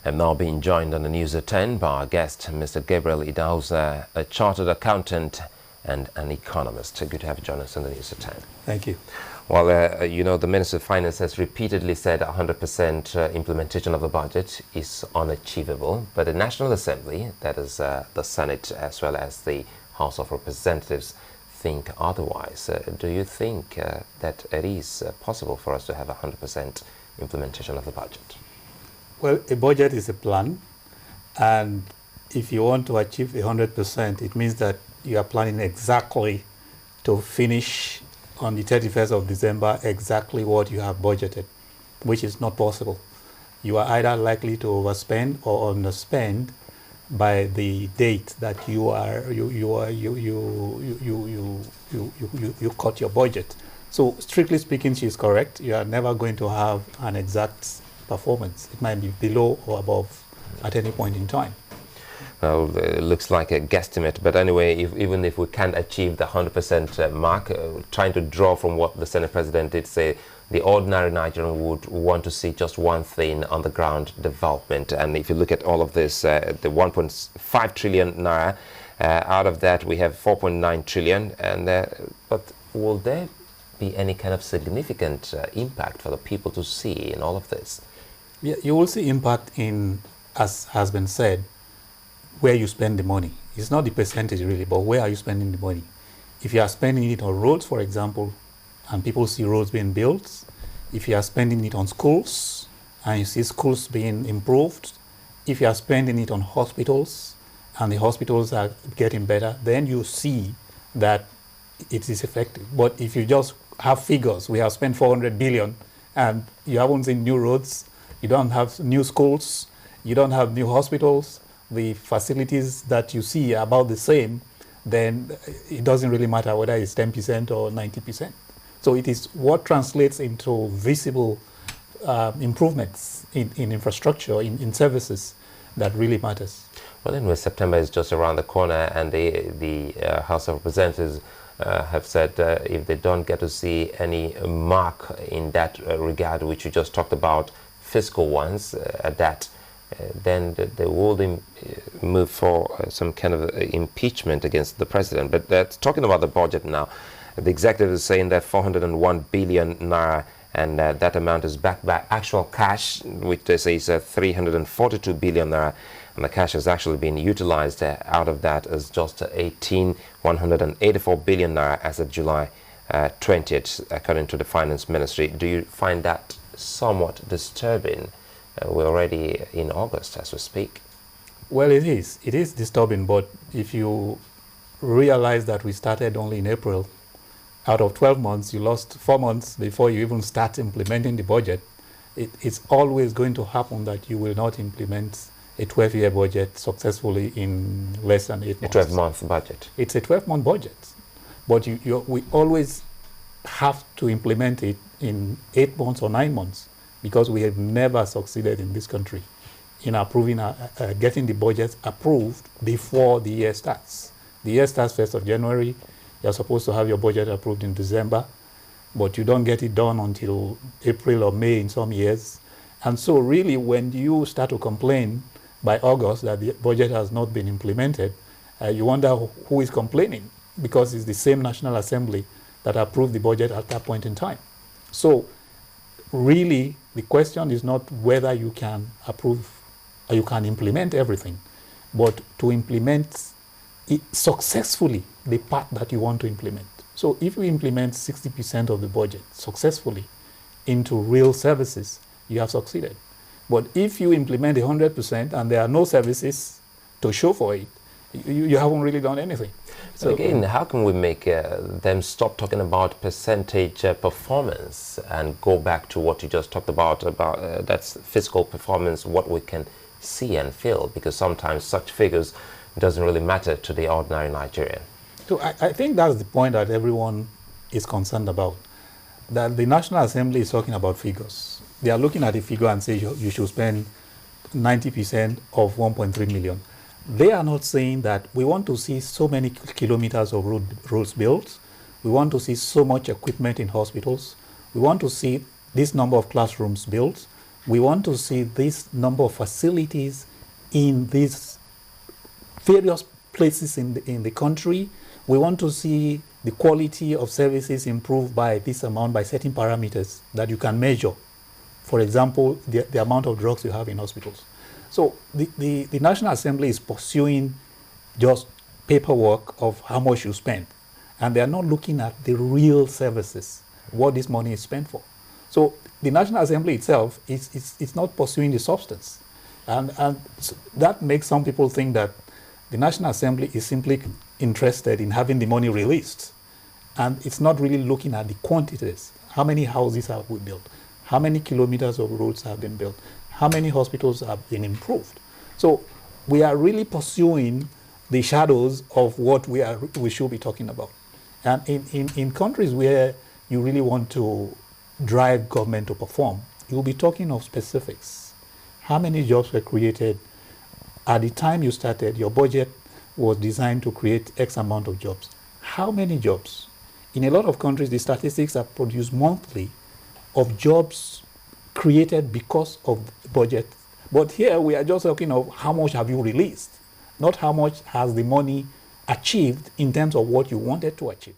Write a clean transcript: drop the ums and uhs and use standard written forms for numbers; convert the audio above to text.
I'm now being joined on the News at 10 by our guest, Mr. Gabriel Idahosa, a chartered accountant and an economist. Good to have you join us on the News at 10. Thank you. Well, the Minister of Finance has repeatedly said 100% implementation of the budget is unachievable, but the National Assembly, that is the Senate as well as the House of Representatives, think otherwise. Do you think that it is possible for us to have 100% implementation of the budget? Well, a budget is a plan, and if you want to achieve 100%, it means that you are planning exactly to finish on the 31st of December exactly what you have budgeted, which is not possible. You are either likely to overspend or underspend by the date that you cut your budget. So strictly speaking, she is correct. You are never going to have an exact performance. It might be below or above at any point in time. Well, it looks like a guesstimate, but anyway, even if we can't achieve the 100% mark, trying to draw from what the Senate President did say, the ordinary Nigerian would want to see just one thing: on the ground development. And if you look at all of this, the 1.5 trillion naira, out of that we have 4.9 trillion, and but will there be any kind of significant impact for the people to see in all of this? Yeah, you will see impact in, as has been said, where you spend the money. It's not the percentage really, but where are you spending the money? If you are spending it on roads, for example, and people see roads being built, if you are spending it on schools and you see schools being improved, if you are spending it on hospitals and the hospitals are getting better, then you see that it is effective. But if you just have figures, we have spent 400 billion and you haven't seen new roads, you don't have new schools, you don't have new hospitals, the facilities that you see are about the same, then it doesn't really matter whether it's 10% or 90%. So it is what translates into visible improvements in infrastructure, in services, that really matters. Well, anyway, September is just around the corner, and the House of Representatives have said if they don't get to see any mark in that regard, which you just talked about, fiscal ones at that, then they will move for some kind of impeachment against the president. But talking about the budget now, the executive is saying that 401 billion naira, and that amount is backed by actual cash, which they say is 342 billion naira, and the cash has actually been utilized out of that as just 184 billion naira as of July 20th, according to the Finance Ministry. Do you find that somewhat disturbing? We're already in August as we speak. Well, it is. It is disturbing, but if you realize that we started only in April, out of 12 months, you lost 4 months before you even start implementing the budget. It's always going to happen that you will not implement a 12-year budget successfully in less than 8 months. A 12-month budget. It's a 12-month budget, but we always have to implement it in 8 months or 9 months, because we have never succeeded in this country in approving, getting the budget approved before the year starts. The year starts 1st of January. You're supposed to have your budget approved in December, but you don't get it done until April or May in some years. And so really, when you start to complain by August that the budget has not been implemented, you wonder who is complaining, because it's the same National Assembly that approved the budget at that point in time. So really, the question is not whether you can approve or you can implement everything, but to implement it successfully the part that you want to implement. So if you implement 60% of the budget successfully into real services, you have succeeded. But if you implement 100% and there are no services to show for it, you haven't really done anything. So again, how can we make them stop talking about percentage performance and go back to what you just talked about that's fiscal performance, what we can see and feel? Because sometimes such figures doesn't really matter to the ordinary Nigerian. So I think that's the point that everyone is concerned about, that the National Assembly is talking about figures. They are looking at a figure and say you should spend 90% of 1.3 million. They are not saying that we want to see so many kilometers of roads built, we want to see so much equipment in hospitals, we want to see this number of classrooms built, We want to see this number of facilities in these various places in the country. We want to see the quality of services improved by this amount by certain parameters that you can measure. For example, the amount of drugs you have in hospitals. So the National Assembly is pursuing just paperwork of how much you spend. And they are not looking at the real services, what this money is spent for. So the National Assembly itself is not pursuing the substance. And that makes some people think that the National Assembly is simply interested in having the money released. And it's not really looking at the quantities. How many houses have we built? How many kilometers of roads have been built? How many hospitals have been improved? So we are really pursuing the shadows of what we should be talking about. And in countries where you really want to drive government to perform, you'll be talking of specifics. How many jobs were created? At the time you started, your budget was designed to create X amount of jobs. How many jobs? In a lot of countries, the statistics are produced monthly of jobs created because of the budget. But here we are just talking of how much have you released, not how much has the money achieved in terms of what you wanted to achieve.